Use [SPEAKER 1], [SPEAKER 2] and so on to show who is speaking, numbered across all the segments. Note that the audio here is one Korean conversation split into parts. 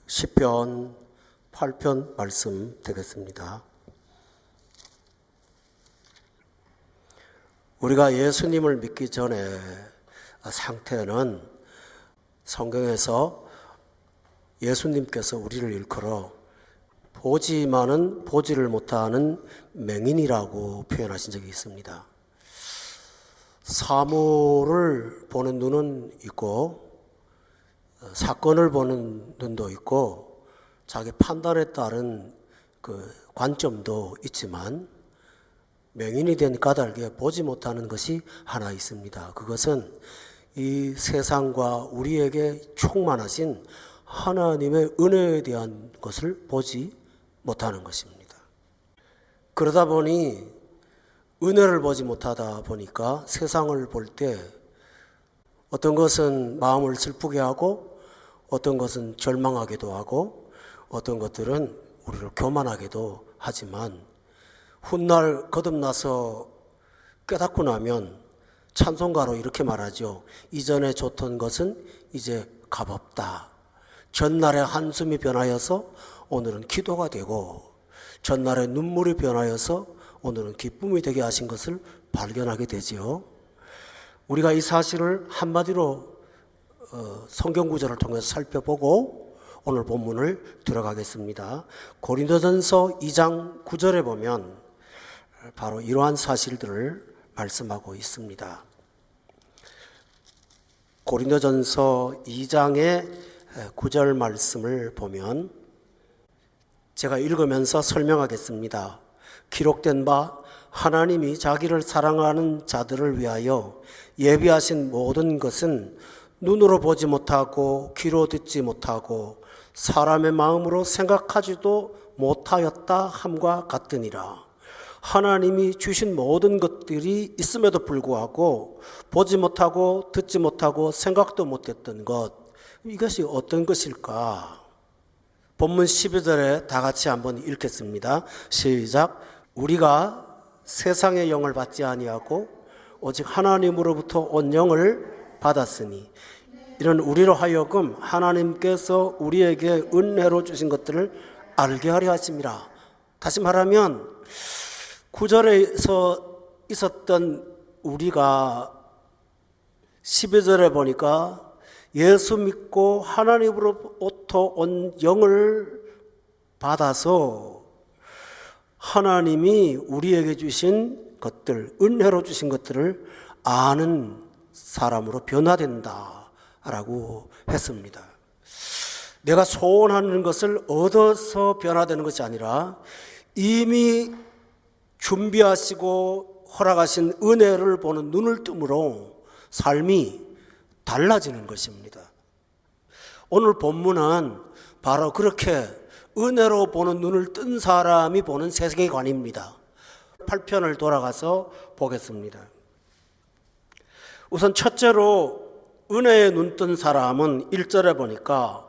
[SPEAKER 1] 시편 8편 말씀 되겠습니다. 우리가 예수님을 믿기 전에 상태는 성경에서 예수님께서 우리를 일컬어 보지만은 보지를 못하는 맹인이라고 표현하신 적이 있습니다. 사물을 보는 눈은 있고 사건을 보는 눈도 있고 자기 판단에 따른 그 관점도 있지만 맹인이 된 까닭에 보지 못하는 것이 하나 있습니다. 그것은 이 세상과 우리에게 충만하신 하나님의 은혜에 대한 것을 보지 못하는 것입니다. 그러다 보니 은혜를 보지 못하다 보니까 세상을 볼 때 어떤 것은 마음을 슬프게 하고 어떤 것은 절망하기도 하고 어떤 것들은 우리를 교만하기도 하지만 훗날 거듭나서 깨닫고 나면 찬송가로 이렇게 말하죠. 이전에 좋던 것은 이제 값없다. 전날의 한숨이 변하여서 오늘은 기도가 되고 전날의 눈물이 변하여서 오늘은 기쁨이 되게 하신 것을 발견하게 되지요. 우리가 이 사실을 한마디로 성경 구절을 통해서 살펴보고 오늘 본문을 들어가겠습니다. 고린도전서 2장 9절에 보면 바로 이러한 사실들을 말씀하고 있습니다. 고린도전서 2장의 9절 말씀을 보면 제가 읽으면서 설명하겠습니다. 기록된 바 하나님이 자기를 사랑하는 자들을 위하여 예비하신 모든 것은 눈으로 보지 못하고 귀로 듣지 못하고 사람의 마음으로 생각하지도 못하였다 함과 같으니라. 하나님이 주신 모든 것들이 있음에도 불구하고 보지 못하고 듣지 못하고 생각도 못했던 것, 이것이 어떤 것일까? 본문 12절에 다 같이 한번 읽겠습니다. 시작. 우리가 세상의 영을 받지 아니하고 오직 하나님으로부터 온 영을 받았으니 이런 우리로 하여금 하나님께서 우리에게 은혜로 주신 것들을 알게 하려 하심이라. 다시 말하면 9절에서 있었던 우리가 12절에 보니까 예수 믿고 하나님으로부터 온 영을 받아서 하나님이 우리에게 주신 것들, 은혜로 주신 것들을 아는 사람으로 변화된다라고 했습니다. 내가 소원하는 것을 얻어서 변화되는 것이 아니라 이미 준비하시고 허락하신 은혜를 보는 눈을 뜸으로 삶이 달라지는 것입니다. 오늘 본문은 바로 그렇게 은혜로 보는 눈을 뜬 사람이 보는 세계관입니다. 8편을 돌아가서 보겠습니다. 우선 첫째로 은혜에 눈 뜬 사람은 1절에 보니까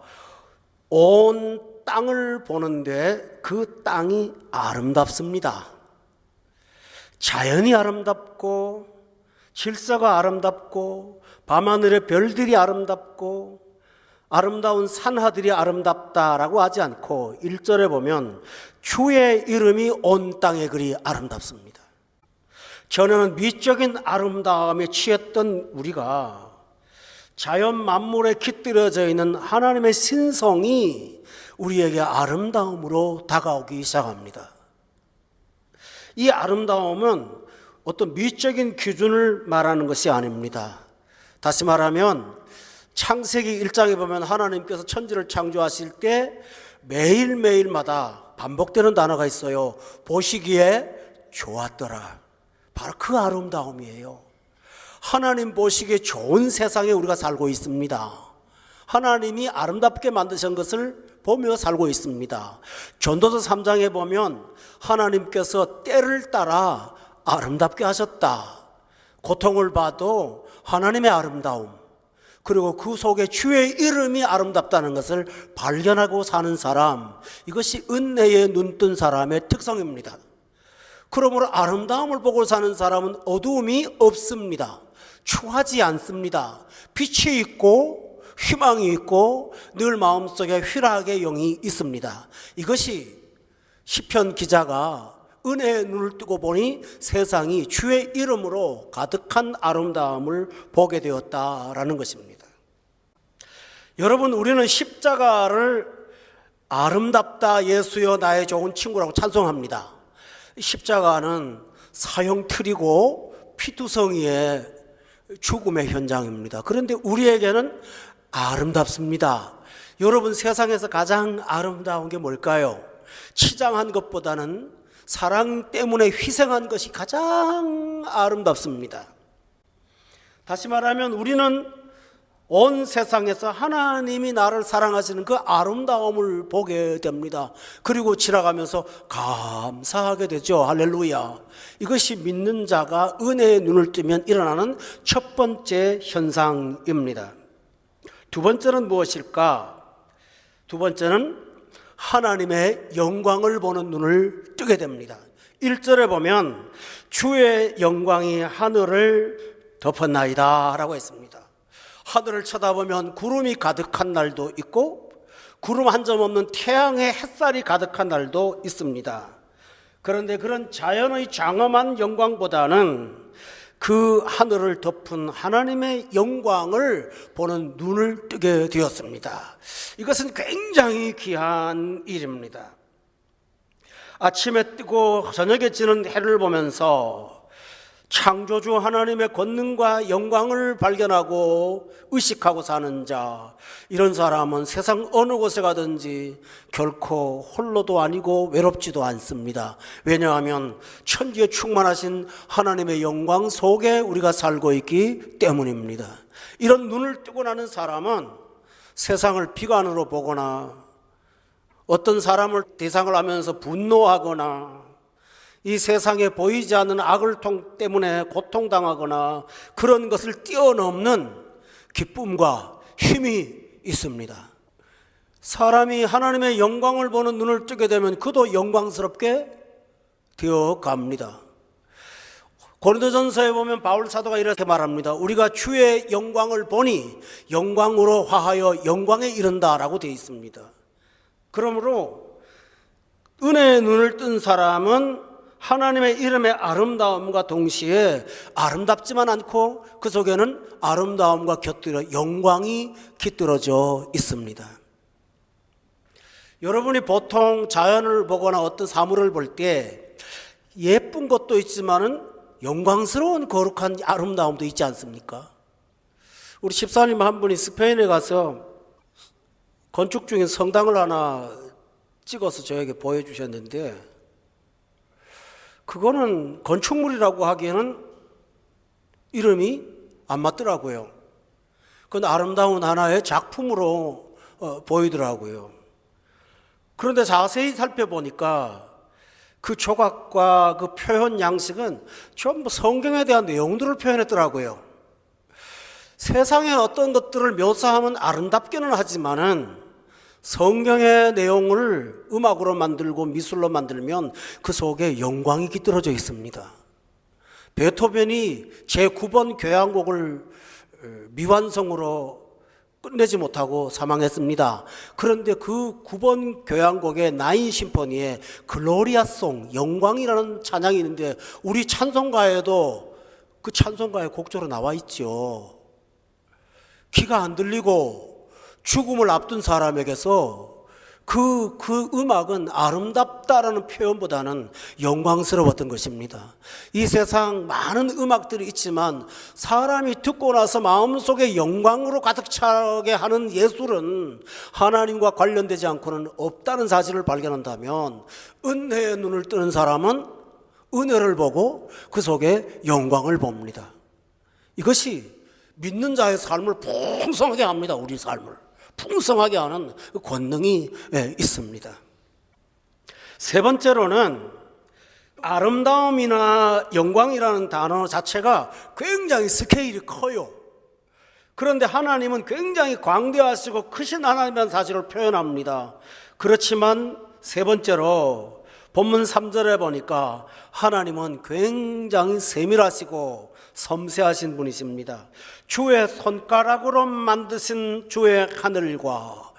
[SPEAKER 1] 온 땅을 보는데 그 땅이 아름답습니다. 자연이 아름답고 질서가 아름답고 밤하늘의 별들이 아름답고 아름다운 산하들이 아름답다라고 하지 않고 1절에 보면 주의 이름이 온 땅에 그리 아름답습니다. 전에는 미적인 아름다움에 취했던 우리가 자연 만물에 깃들여져 있는 하나님의 신성이 우리에게 아름다움으로 다가오기 시작합니다. 이 아름다움은 어떤 미적인 기준을 말하는 것이 아닙니다. 다시 말하면 창세기 1장에 보면 하나님께서 천지를 창조하실 때 매일매일마다 반복되는 단어가 있어요. 보시기에 좋았더라. 바로 그 아름다움이에요. 하나님 보시기에 좋은 세상에 우리가 살고 있습니다. 하나님이 아름답게 만드신 것을 보며 살고 있습니다. 전도서 3장에 보면 하나님께서 때를 따라 아름답게 하셨다. 고통을 봐도 하나님의 아름다움, 그리고 그 속에 주의 이름이 아름답다는 것을 발견하고 사는 사람, 이것이 은혜에 눈뜬 사람의 특성입니다. 그러므로 아름다움을 보고 사는 사람은 어두움이 없습니다. 추하지 않습니다. 빛이 있고 희망이 있고 늘 마음속에 희락의 영이 있습니다. 이것이 시편 기자가 은혜의 눈을 뜨고 보니 세상이 주의 이름으로 가득한 아름다움을 보게 되었다라는 것입니다. 여러분, 우리는 십자가를 아름답다 예수여 나의 좋은 친구라고 찬송합니다. 십자가는 사형틀이고 피투성이의 죽음의 현장입니다. 그런데 우리에게는 아름답습니다. 여러분, 세상에서 가장 아름다운 게 뭘까요? 치장한 것보다는 사랑 때문에 희생한 것이 가장 아름답습니다. 다시 말하면 우리는 온 세상에서 하나님이 나를 사랑하시는 그 아름다움을 보게 됩니다. 그리고 지나가면서 감사하게 되죠. 할렐루야. 이것이 믿는 자가 은혜의 눈을 뜨면 일어나는 첫 번째 현상입니다. 두 번째는 무엇일까? 두 번째는 하나님의 영광을 보는 눈을 뜨게 됩니다. 1절에 보면 주의 영광이 하늘을 덮었나이다 라고 했습니다. 하늘을 쳐다보면 구름이 가득한 날도 있고 구름 한 점 없는 태양의 햇살이 가득한 날도 있습니다. 그런데 그런 자연의 장엄한 영광보다는 그 하늘을 덮은 하나님의 영광을 보는 눈을 뜨게 되었습니다. 이것은 굉장히 귀한 일입니다. 아침에 뜨고 저녁에 지는 해를 보면서 창조주 하나님의 권능과 영광을 발견하고 의식하고 사는 자, 이런 사람은 세상 어느 곳에 가든지 결코 홀로도 아니고 외롭지도 않습니다. 왜냐하면 천지에 충만하신 하나님의 영광 속에 우리가 살고 있기 때문입니다. 이런 눈을 뜨고 나는 사람은 세상을 비관으로 보거나 어떤 사람을 대상을 하면서 분노하거나 이 세상에 보이지 않는 악을 때문에 고통당하거나 그런 것을 뛰어넘는 기쁨과 힘이 있습니다. 사람이 하나님의 영광을 보는 눈을 뜨게 되면 그도 영광스럽게 되어 갑니다. 고린도전서에 보면 바울 사도가 이렇게 말합니다. 우리가 주의 영광을 보니 영광으로 화하여 영광에 이른다라고 되어 있습니다. 그러므로 은혜의 눈을 뜬 사람은 하나님의 이름의 아름다움과 동시에 아름답지만 않고 그 속에는 아름다움과 곁들여 영광이 깃들어져 있습니다. 여러분이 보통 자연을 보거나 어떤 사물을 볼 때 예쁜 것도 있지만은 영광스러운 거룩한 아름다움도 있지 않습니까? 우리 집사님 한 분이 스페인에 가서 건축 중인 성당을 하나 찍어서 저에게 보여주셨는데 그거는 건축물이라고 하기에는 이름이 안 맞더라고요. 그건 아름다운 하나의 작품으로 보이더라고요. 그런데 자세히 살펴보니까 그 조각과 그 표현 양식은 전부 성경에 대한 내용들을 표현했더라고요. 세상의 어떤 것들을 묘사하면 아름답기는 하지만은 성경의 내용을 음악으로 만들고 미술로 만들면 그 속에 영광이 깃들어져 있습니다. 베토벤이 제9번 교향곡을 미완성으로 끝내지 못하고 사망했습니다. 그런데 그 9번 교향곡의 9 심포니에 글로리아송, 영광이라는 찬양이 있는데 우리 찬송가에도 그 찬송가의 곡조로 나와 있죠. 귀가 안 들리고 죽음을 앞둔 사람에게서 그 음악은 아름답다라는 표현보다는 영광스러웠던 것입니다. 이 세상 많은 음악들이 있지만 사람이 듣고 나서 마음속에 영광으로 가득 차게 하는 예술은 하나님과 관련되지 않고는 없다는 사실을 발견한다면 은혜의 눈을 뜨는 사람은 은혜를 보고 그 속에 영광을 봅니다. 이것이 믿는 자의 삶을 풍성하게 합니다. 우리 삶을 풍성하게 하는 권능이 있습니다. 세 번째로는 아름다움이나 영광이라는 단어 자체가 굉장히 스케일이 커요. 그런데 하나님은 굉장히 광대하시고 크신 하나님이라는 사실을 표현합니다. 그렇지만 세 번째로 본문 3절에 보니까 하나님은 굉장히 세밀하시고 섬세하신 분이십니다. 주의 손가락으로 만드신 주의 하늘과,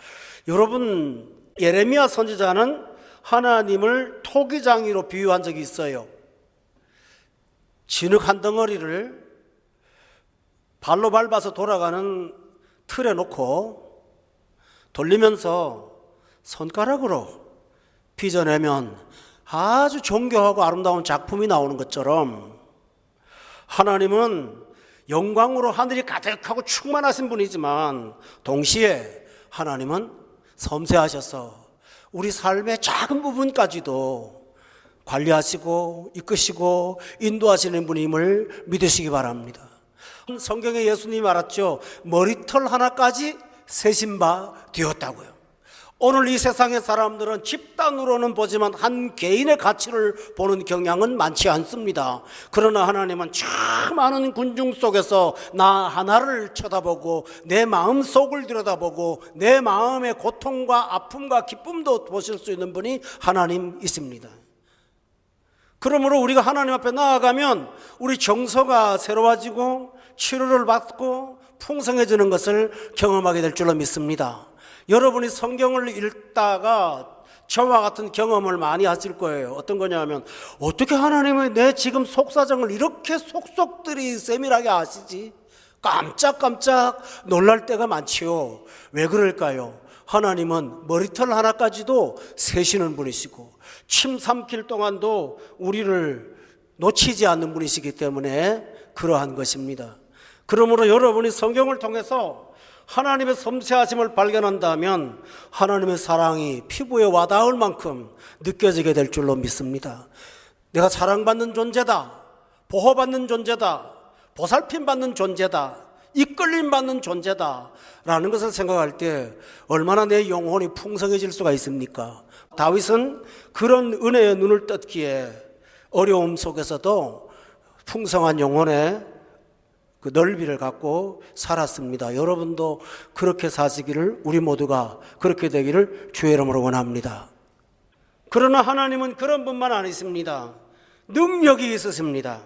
[SPEAKER 1] 여러분 예레미야 선지자는 하나님을 토기장이로 비유한 적이 있어요. 진흙 한 덩어리를 발로 밟아서 돌아가는 틀에 놓고 돌리면서 손가락으로 빚어내면 아주 정교하고 아름다운 작품이 나오는 것처럼, 하나님은 영광으로 하늘이 가득하고 충만하신 분이지만 동시에 하나님은 섬세하셔서 우리 삶의 작은 부분까지도 관리하시고 이끄시고 인도하시는 분임을 믿으시기 바랍니다. 성경에 예수님이 말했죠. 머리털 하나까지 세신 바 되었다고요. 오늘 이 세상의 사람들은 집단으로는 보지만 한 개인의 가치를 보는 경향은 많지 않습니다. 그러나 하나님은 참 많은 군중 속에서 나 하나를 쳐다보고 내 마음 속을 들여다보고 내 마음의 고통과 아픔과 기쁨도 보실 수 있는 분이 하나님이십니다. 그러므로 우리가 하나님 앞에 나아가면 우리 정서가 새로워지고 치료를 받고 풍성해지는 것을 경험하게 될 줄로 믿습니다. 여러분이 성경을 읽다가 저와 같은 경험을 많이 하실 거예요. 어떤 거냐면, 어떻게 하나님은 내 지금 속사정을 이렇게 속속들이 세밀하게 아시지? 깜짝깜짝 놀랄 때가 많지요. 왜 그럴까요? 하나님은 머리털 하나까지도 세시는 분이시고 침 삼킬 동안도 우리를 놓치지 않는 분이시기 때문에 그러한 것입니다. 그러므로 여러분이 성경을 통해서 하나님의 섬세하심을 발견한다면 하나님의 사랑이 피부에 와닿을 만큼 느껴지게 될 줄로 믿습니다. 내가 사랑받는 존재다, 보호받는 존재다, 보살핌받는 존재다, 이끌림받는 존재다 라는 것을 생각할 때 얼마나 내 영혼이 풍성해질 수가 있습니까? 다윗은 그런 은혜의 눈을 떴기에 어려움 속에서도 풍성한 영혼의 그 넓이를 갖고 살았습니다. 여러분도 그렇게 사시기를, 우리 모두가 그렇게 되기를 주의 이름으로 원합니다. 그러나 하나님은 그런 분만 아니십니다. 능력이 있으십니다.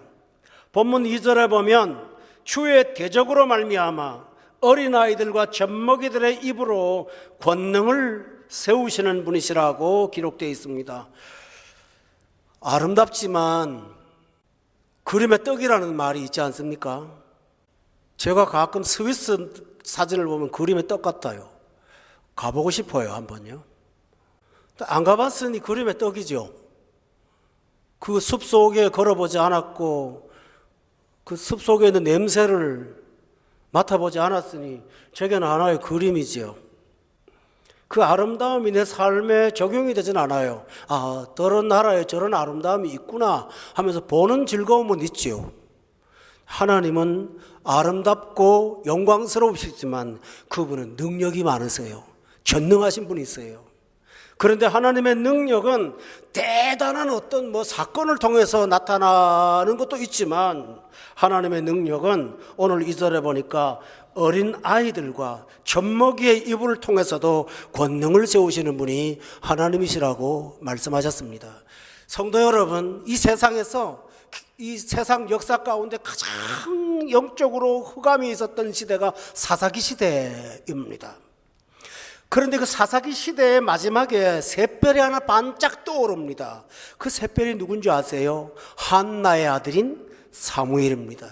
[SPEAKER 1] 본문 2절에 보면 주의 대적으로 말미암아 어린아이들과 젖먹이들의 입으로 권능을 세우시는 분이시라고 기록되어 있습니다. 아름답지만 그림의 떡이라는 말이 있지 않습니까? 제가 가끔 스위스 사진을 보면 그림의 떡 같아요. 가보고 싶어요, 한번요. 안 가봤으니 그림의 떡이죠. 그 숲속에 걸어보지 않았고 그 숲속에 있는 냄새를 맡아보지 않았으니 제게는 하나의 그림이지요. 그 아름다움이 내 삶에 적용이 되진 않아요. 아, 저런 나라에 저런 아름다움이 있구나 하면서 보는 즐거움은 있지요. 하나님은 아름답고 영광스러우시지만 그분은 능력이 많으세요. 전능하신 분이세요. 그런데 하나님의 능력은 대단한 어떤 사건을 통해서 나타나는 것도 있지만, 하나님의 능력은 오늘 2절에 보니까 어린 아이들과 젖먹이의 이불을 통해서도 권능을 세우시는 분이 하나님이시라고 말씀하셨습니다. 성도 여러분, 이 세상에서, 이 세상 역사 가운데 가장 영적으로 흑암이 있었던 시대가 사사기 시대입니다. 그런데 그 사사기 시대의 마지막에 샛별이 하나 반짝 떠오릅니다. 그 샛별이 누군지 아세요? 한나의 아들인 사무엘입니다.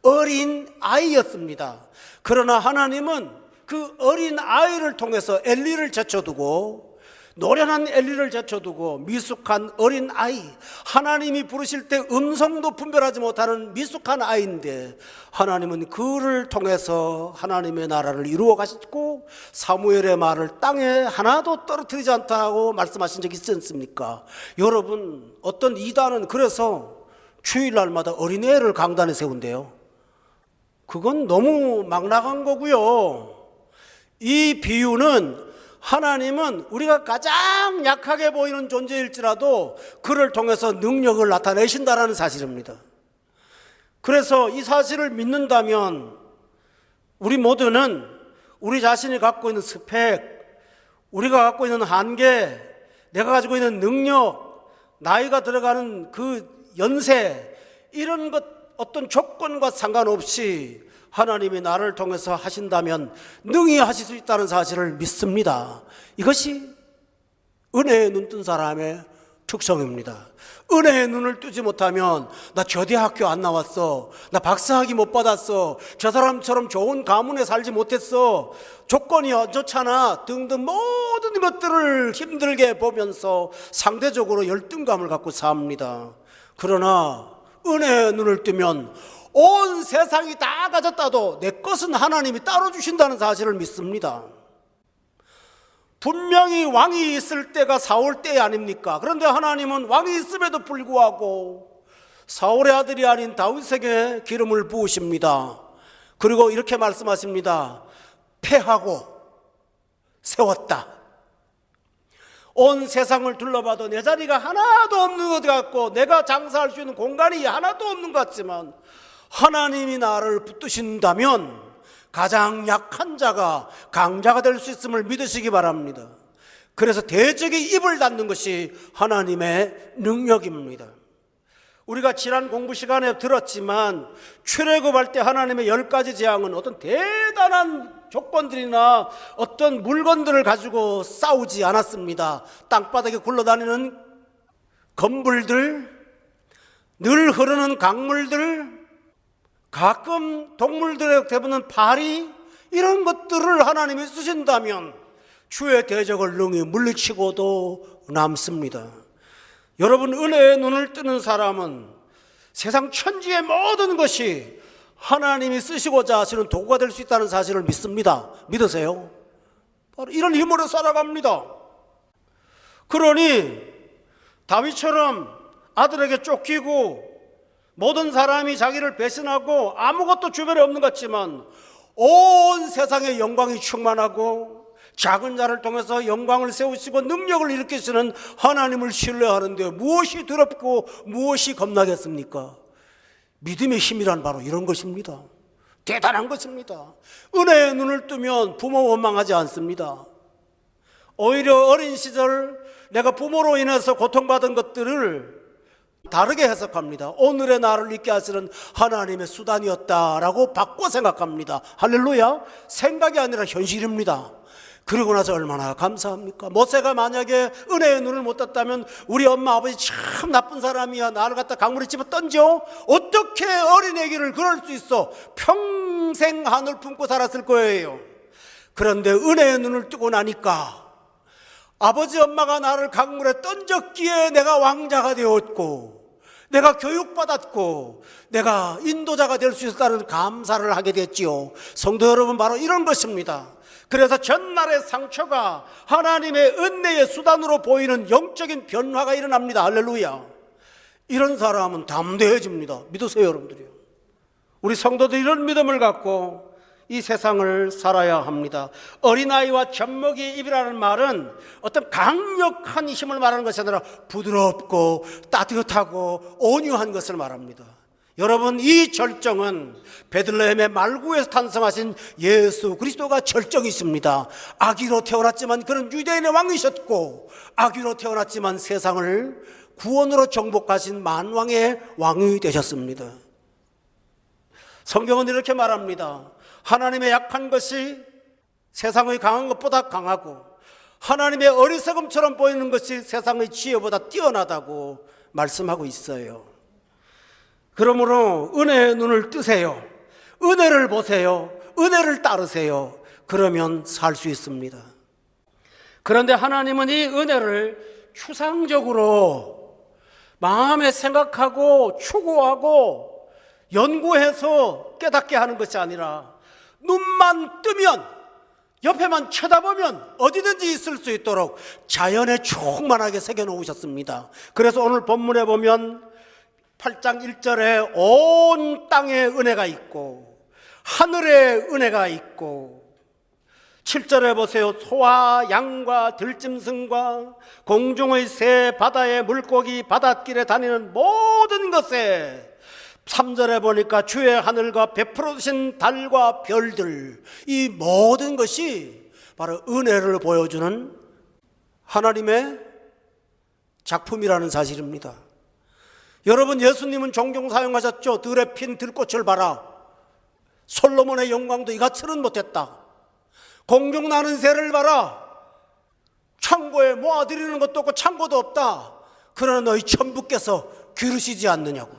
[SPEAKER 1] 어린 아이였습니다. 그러나 하나님은 그 어린 아이를 통해서 엘리를 제쳐두고, 노련한 엘리를 제쳐두고 미숙한 어린 아이, 하나님이 부르실 때 음성도 분별하지 못하는 미숙한 아이인데 하나님은 그를 통해서 하나님의 나라를 이루어 가시고 사무엘의 말을 땅에 하나도 떨어뜨리지 않다고 말씀하신 적이 있지 않습니까? 여러분, 어떤 이단은 그래서 주일날마다 어린애를 강단에 세운대요. 그건 너무 막 나간 거고요. 이 비유는 하나님은 우리가 가장 약하게 보이는 존재일지라도 그를 통해서 능력을 나타내신다는 사실입니다. 그래서 이 사실을 믿는다면 우리 모두는 우리 자신이 갖고 있는 스펙, 우리가 갖고 있는 한계, 내가 가지고 있는 능력, 나이가 들어가는 그 연세, 이런 것 어떤 조건과 상관없이 하나님이 나를 통해서 하신다면 능히 하실 수 있다는 사실을 믿습니다. 이것이 은혜에 눈뜬 사람의 특성입니다. 은혜의 눈을 뜨지 못하면 나 저 대학교 안 나왔어, 나 박사학위 못 받았어, 저 사람처럼 좋은 가문에 살지 못했어, 조건이 안 좋잖아 등등 모든 것들을 힘들게 보면서 상대적으로 열등감을 갖고 삽니다. 그러나 은혜의 눈을 뜨면 온 세상이 다 가졌다도 내 것은 하나님이 따로 주신다는 사실을 믿습니다. 분명히 왕이 있을 때가 사울 때 아닙니까? 그런데 하나님은 왕이 있음에도 불구하고 사울의 아들이 아닌 다윗에게 기름을 부으십니다. 그리고 이렇게 말씀하십니다. 패하고 세웠다. 온 세상을 둘러봐도 내 자리가 하나도 없는 것 같고 내가 장사할 수 있는 공간이 하나도 없는 것 같지만 하나님이 나를 붙드신다면 가장 약한 자가 강자가 될 수 있음을 믿으시기 바랍니다. 그래서 대적의 입을 닫는 것이 하나님의 능력입니다. 우리가 지난 공부 시간에 들었지만 출애굽할 때 하나님의 10가지 재앙은 어떤 대단한 조건들이나 어떤 물건들을 가지고 싸우지 않았습니다. 땅바닥에 굴러다니는 건물들, 늘 흐르는 강물들, 가끔 동물들의 대부분 파리, 이런 것들을 하나님이 쓰신다면 주의 대적을 능히 물리치고도 남습니다. 여러분, 은혜의 눈을 뜨는 사람은 세상 천지의 모든 것이 하나님이 쓰시고자 하시는 도구가 될 수 있다는 사실을 믿습니다. 믿으세요? 바로 이런 힘으로 살아갑니다. 그러니 다윗처럼 아들에게 쫓기고 모든 사람이 자기를 배신하고 아무것도 주변에 없는 것 같지만 온 세상에 영광이 충만하고 작은 자를 통해서 영광을 세우시고 능력을 일으키시는 하나님을 신뢰하는데 무엇이 두렵고 무엇이 겁나겠습니까? 믿음의 힘이란 바로 이런 것입니다. 대단한 것입니다. 은혜의 눈을 뜨면 부모 원망하지 않습니다. 오히려 어린 시절 내가 부모로 인해서 고통받은 것들을 다르게 해석합니다. 오늘의 나를 있게 하시는 하나님의 수단이었다라고 바꿔 생각합니다. 할렐루야. 생각이 아니라 현실입니다. 그러고 나서 얼마나 감사합니까? 모세가 만약에 은혜의 눈을 못 떴다면 우리 엄마 아버지 참 나쁜 사람이야, 나를 갖다 강물에 집어 던져? 어떻게 어린애기를 그럴 수 있어? 평생 한을 품고 살았을 거예요. 그런데 은혜의 눈을 뜨고 나니까 아버지 엄마가 나를 강물에 던졌기에 내가 왕자가 되었고 내가 교육받았고 내가 인도자가 될 수 있었다는 감사를 하게 됐지요. 성도 여러분, 바로 이런 것입니다. 그래서 전날의 상처가 하나님의 은혜의 수단으로 보이는 영적인 변화가 일어납니다. 할렐루야. 이런 사람은 담대해집니다. 믿으세요, 여러분들이요. 우리 성도들 이런 믿음을 갖고 이 세상을 살아야 합니다. 어린아이와 젖먹이의 입이라는 말은 어떤 강력한 힘을 말하는 것이 아니라 부드럽고 따뜻하고 온유한 것을 말합니다. 여러분, 이 절정은 베들레헴의 말구에서 탄생하신 예수 그리스도가 절정이 있습니다. 아기로 태어났지만 그는 유대인의 왕이셨고 아기로 태어났지만 세상을 구원으로 정복하신 만왕의 왕이 되셨습니다. 성경은 이렇게 말합니다. 하나님의 약한 것이 세상의 강한 것보다 강하고 하나님의 어리석음처럼 보이는 것이 세상의 지혜보다 뛰어나다고 말씀하고 있어요. 그러므로 은혜의 눈을 뜨세요. 은혜를 보세요. 은혜를 따르세요. 그러면 살 수 있습니다. 그런데 하나님은 이 은혜를 추상적으로 마음에 생각하고 추구하고 연구해서 깨닫게 하는 것이 아니라 눈만 뜨면, 옆에만 쳐다보면 어디든지 있을 수 있도록 자연에 충만하게 새겨놓으셨습니다. 그래서 오늘 본문에 보면 8장 1절에 온 땅에 은혜가 있고 하늘에 은혜가 있고 7절에 보세요. 소와 양과 들짐승과 공중의 새, 바다의 물고기, 바닷길에 다니는 모든 것에 3절에 보니까 주의 하늘과 베풀어 주신 달과 별들, 이 모든 것이 바로 은혜를 보여주는 하나님의 작품이라는 사실입니다. 여러분, 예수님은 종종 사용하셨죠. 들에 핀 들꽃을 봐라. 솔로몬의 영광도 이같이는 못했다. 공중 나는 새를 봐라. 창고에 모아드리는 것도 없고 창고도 없다. 그러나 너희 천부께서 기르시지 않느냐고.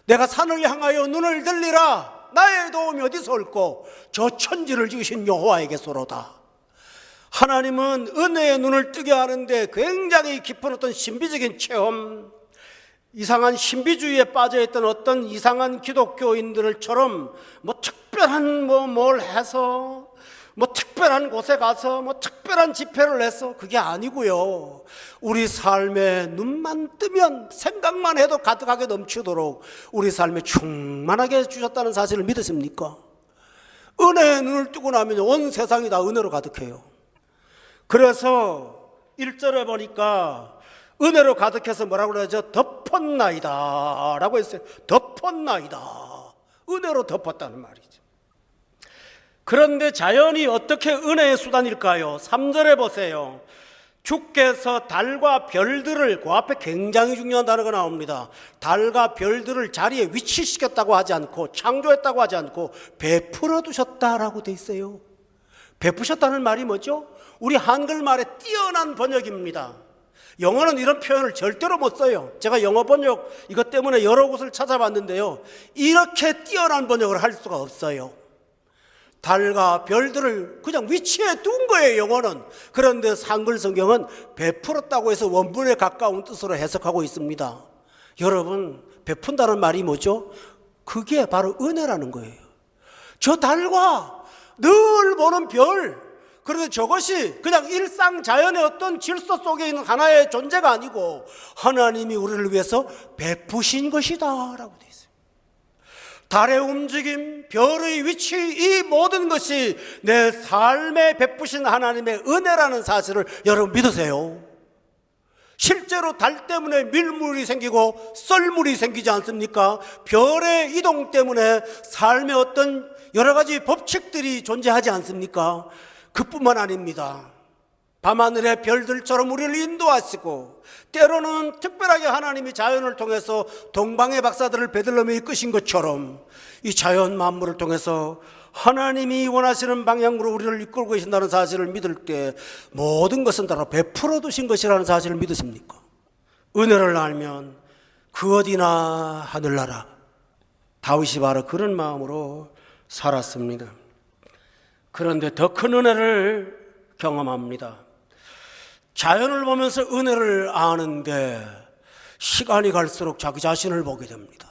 [SPEAKER 1] 내가 산을 향하여 눈을 들리라. 나의 도움이 어디서 올꼬? 저 천지를 지으신 여호와에게서로다. 하나님은 은혜의 눈을 뜨게 하는데 굉장히 깊은 어떤 신비적인 체험, 이상한 신비주의에 빠져있던 어떤 이상한 기독교인들처럼 특별한 뭘 해서 특별한 곳에 가서 특별한 집회를 해서 그게 아니고요. 우리 삶에 눈만 뜨면 생각만 해도 가득하게 넘치도록 우리 삶에 충만하게 주셨다는 사실을 믿으십니까? 은혜의 눈을 뜨고 나면 온 세상이 다 은혜로 가득해요. 그래서 1절에 보니까 은혜로 가득해서 뭐라고 그러죠? 덮었나이다 라고 했어요. 덮었나이다. 은혜로 덮었다는 말이죠. 그런데 자연이 어떻게 은혜의 수단일까요? 3절에 보세요. 주께서 달과 별들을, 그 앞에 굉장히 중요한 단어가 나옵니다. 달과 별들을 자리에 위치시켰다고 하지 않고, 창조했다고 하지 않고 베풀어 두셨다라고 돼 있어요. 베푸셨다는 말이 뭐죠? 우리 한글말의 뛰어난 번역입니다. 영어는 이런 표현을 절대로 못 써요. 제가 영어 번역 이것 때문에 여러 곳을 찾아봤는데요, 이렇게 뛰어난 번역을 할 수가 없어요. 달과 별들을 그냥 위치에 둔 거예요, 영어는. 그런데 한글 성경은 베풀었다고 해서 원문에 가까운 뜻으로 해석하고 있습니다. 여러분, 베푼다는 말이 뭐죠? 그게 바로 은혜라는 거예요. 저 달과 늘 보는 별, 그런데 저것이 그냥 일상 자연의 어떤 질서 속에 있는 하나의 존재가 아니고 하나님이 우리를 위해서 베푸신 것이다 라고 되어 있어요. 달의 움직임, 별의 위치, 이 모든 것이 내 삶에 베푸신 하나님의 은혜라는 사실을 여러분 믿으세요. 실제로 달 때문에 밀물이 생기고 썰물이 생기지 않습니까? 별의 이동 때문에 삶의 어떤 여러 가지 법칙들이 존재하지 않습니까? 그뿐만 아닙니다. 밤하늘의 별들처럼 우리를 인도하시고, 때로는 특별하게 하나님이 자연을 통해서 동방의 박사들을 베들레헴에 이끄신 것처럼 이 자연 만물을 통해서 하나님이 원하시는 방향으로 우리를 이끌고 계신다는 사실을 믿을 때 모든 것은 다 베풀어 두신 것이라는 사실을 믿으십니까? 은혜를 알면 그 어디나 하늘나라. 다윗이 바로 그런 마음으로 살았습니다. 그런데 더 큰 은혜를 경험합니다. 자연을 보면서 은혜를 아는데 시간이 갈수록 자기 자신을 보게 됩니다.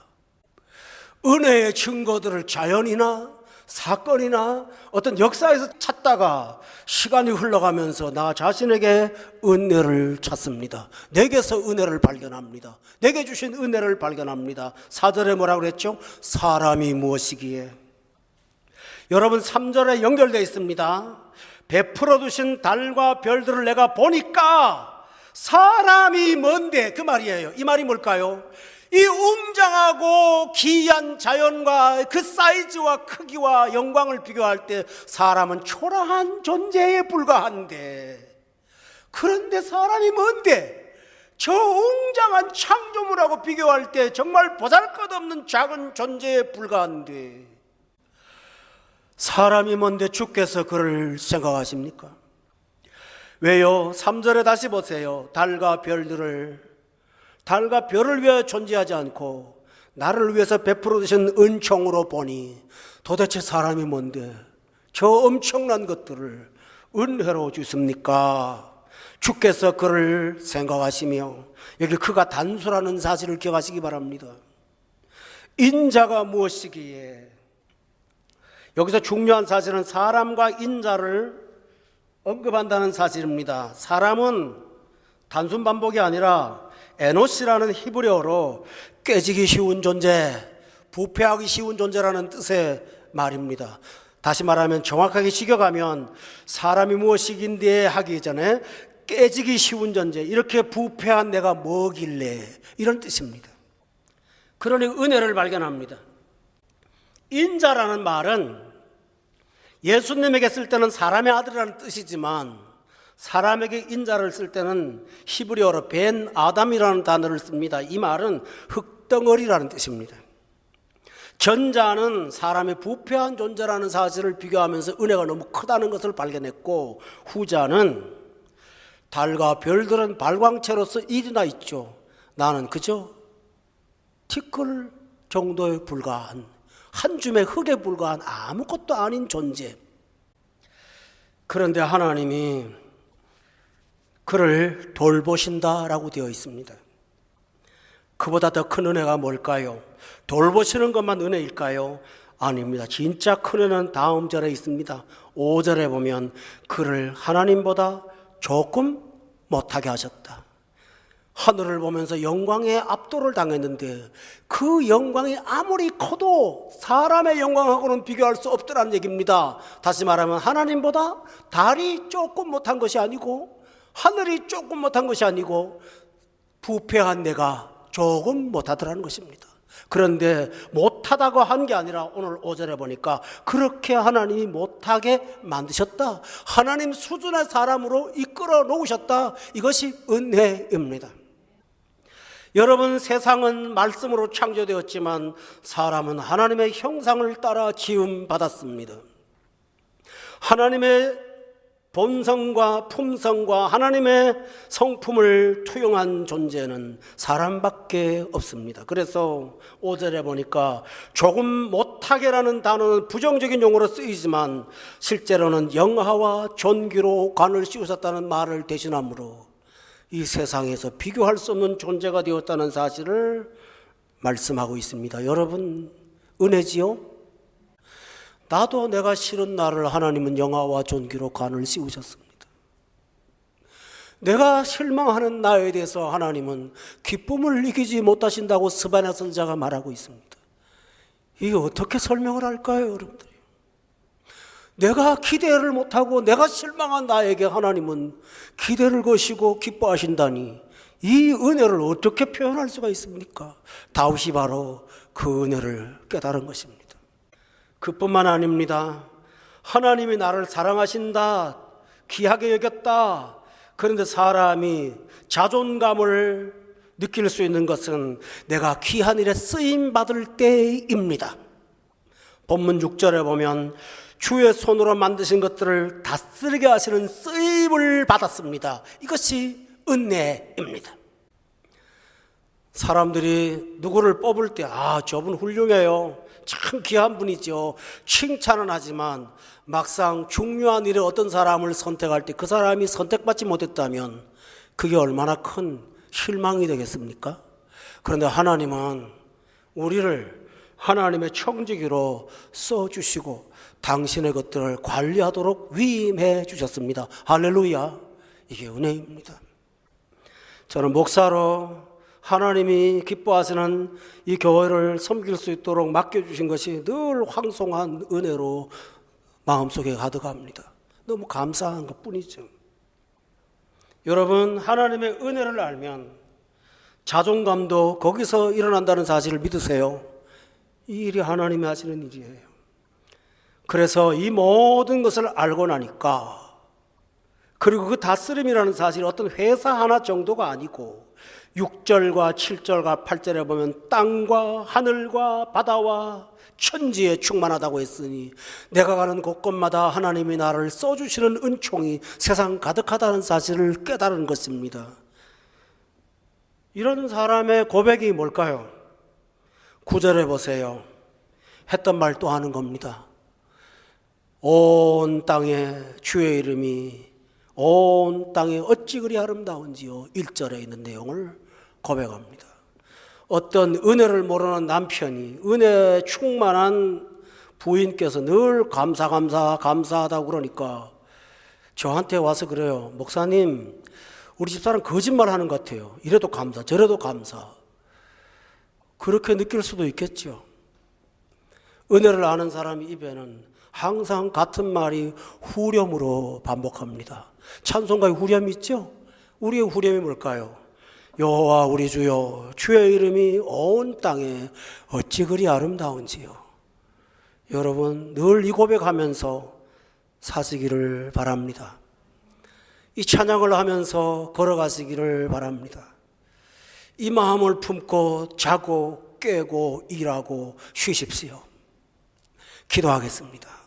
[SPEAKER 1] 은혜의 증거들을 자연이나 사건이나 어떤 역사에서 찾다가 시간이 흘러가면서 나 자신에게 은혜를 찾습니다. 내게서 은혜를 발견합니다. 내게 주신 은혜를 발견합니다. 4절에 뭐라고 그랬죠? 사람이 무엇이기에. 여러분, 3절에 연결되어 있습니다. 베풀어 두신 달과 별들을 내가 보니까 사람이 뭔데, 그 말이에요. 이 말이 뭘까요? 이 웅장하고 기이한 자연과 그 사이즈와 크기와 영광을 비교할 때 사람은 초라한 존재에 불과한데, 그런데 사람이 뭔데? 저 웅장한 창조물하고 비교할 때 정말 보잘것없는 작은 존재에 불과한데, 사람이 뭔데 주께서 그를 생각하십니까? 왜요? 3절에 다시 보세요. 달과 별을 위하여 존재하지 않고 나를 위해서 베풀어 주신 은총으로 보니 도대체 사람이 뭔데 저 엄청난 것들을 은혜로 주십니까? 주께서 그를 생각하시며, 여기 그가 단수라는 사실을 기억하시기 바랍니다. 인자가 무엇이기에. 여기서 중요한 사실은 사람과 인자를 언급한다는 사실입니다. 사람은 단순 반복이 아니라 에노시라는 히브리어로 깨지기 쉬운 존재, 부패하기 쉬운 존재라는 뜻의 말입니다. 다시 말하면 정확하게 식여가면 사람이 무엇이긴데 하기 전에 깨지기 쉬운 존재, 이렇게 부패한 내가 뭐길래, 이런 뜻입니다. 그러니 은혜를 발견합니다. 인자라는 말은 예수님에게 쓸 때는 사람의 아들이라는 뜻이지만 사람에게 인자를 쓸 때는 히브리어로 벤 아담이라는 단어를 씁니다. 이 말은 흙덩어리라는 뜻입니다. 전자는 사람의 부패한 존재라는 사실을 비교하면서 은혜가 너무 크다는 것을 발견했고, 후자는 달과 별들은 발광체로서 일이나 있죠. 나는 그저 티끌 정도에 불과한, 한 줌의 흙에 불과한 아무것도 아닌 존재. 그런데 하나님이 그를 돌보신다라고 되어 있습니다. 그보다 더 큰 은혜가 뭘까요? 돌보시는 것만 은혜일까요? 아닙니다. 진짜 큰 은혜는 다음 절에 있습니다. 5절에 보면 그를 하나님보다 조금 못하게 하셨다. 하늘을 보면서 영광에 압도를 당했는데 그 영광이 아무리 커도 사람의 영광하고는 비교할 수 없더라는 얘기입니다. 다시 말하면 하나님보다 달이 조금 못한 것이 아니고 하늘이 조금 못한 것이 아니고 부패한 내가 조금 못하더라는 것입니다. 그런데 못하다고 한 게 아니라 오늘 5절에 보니까 그렇게 하나님이 못하게 만드셨다. 하나님 수준의 사람으로 이끌어 놓으셨다. 이것이 은혜입니다. 여러분, 세상은 말씀으로 창조되었지만 사람은 하나님의 형상을 따라 지음받았습니다. 하나님의 본성과 품성과 하나님의 성품을 투영한 존재는 사람밖에 없습니다. 그래서 5절에 보니까 조금 못하게라는 단어는 부정적인 용어로 쓰이지만 실제로는 영화와 존귀로 관을 씌우셨다는 말을 대신함으로 이 세상에서 비교할 수 없는 존재가 되었다는 사실을 말씀하고 있습니다. 여러분, 은혜지요? 나도 내가 싫은 나를 하나님은 영화와 존귀로 관을 씌우셨습니다. 내가 실망하는 나에 대해서 하나님은 기쁨을 이기지 못하신다고 스바냐 선지자가 말하고 있습니다. 이게 어떻게 설명을 할까요, 여러분들? 내가 기대를 못하고 내가 실망한 나에게 하나님은 기대를 거시고 기뻐하신다니 이 은혜를 어떻게 표현할 수가 있습니까? 다윗이 바로 그 은혜를 깨달은 것입니다. 그뿐만 아닙니다. 하나님이 나를 사랑하신다, 귀하게 여겼다. 그런데 사람이 자존감을 느낄 수 있는 것은 내가 귀한 일에 쓰임받을 때입니다. 본문 6절에 보면 주의 손으로 만드신 것들을 다스리게 하시는 쓰임을 받았습니다. 이것이 은혜입니다. 사람들이 누구를 뽑을 때 저분 훌륭해요, 참 귀한 분이죠, 칭찬은 하지만 막상 중요한 일에 어떤 사람을 선택할 때 그 사람이 선택받지 못했다면 그게 얼마나 큰 실망이 되겠습니까? 그런데 하나님은 우리를 하나님의 청지기로 써주시고 당신의 것들을 관리하도록 위임해 주셨습니다. 할렐루야. 이게 은혜입니다. 저는 목사로 하나님이 기뻐하시는 이 교회를 섬길 수 있도록 맡겨주신 것이 늘 황송한 은혜로 마음속에 가득합니다. 너무 감사한 것뿐이죠. 여러분, 하나님의 은혜를 알면 자존감도 거기서 일어난다는 사실을 믿으세요. 이 일이 하나님이 하시는 일이에요. 그래서 이 모든 것을 알고 나니까, 그리고 그 다스림이라는 사실이 어떤 회사 하나 정도가 아니고 6절과 7절과 8절에 보면 땅과 하늘과 바다와 천지에 충만하다고 했으니 내가 가는 곳곳마다 하나님이 나를 써주시는 은총이 세상 가득하다는 사실을 깨달은 것입니다. 이런 사람의 고백이 뭘까요? 9절에 보세요. 했던 말 또 하는 겁니다. 온 땅에 주의 이름이 온 땅에 어찌 그리 아름다운지요. 1절에 있는 내용을 고백합니다. 어떤 은혜를 모르는 남편이 은혜 충만한 부인께서 늘 감사하다고 그러니까 저한테 와서 그래요. 목사님, 우리 집사람 거짓말 하는 것 같아요. 이래도 감사, 저래도 감사. 그렇게 느낄 수도 있겠죠. 은혜를 아는 사람 입에는 항상 같은 말이 후렴으로 반복합니다. 찬송가에 후렴이 있죠? 우리의 후렴이 뭘까요? 여호와 우리 주여, 주의 이름이 온 땅에 어찌 그리 아름다운지요. 여러분, 늘 이 고백하면서 사시기를 바랍니다. 이 찬양을 하면서 걸어가시기를 바랍니다. 이 마음을 품고 자고 깨고 일하고 쉬십시오. 기도하겠습니다.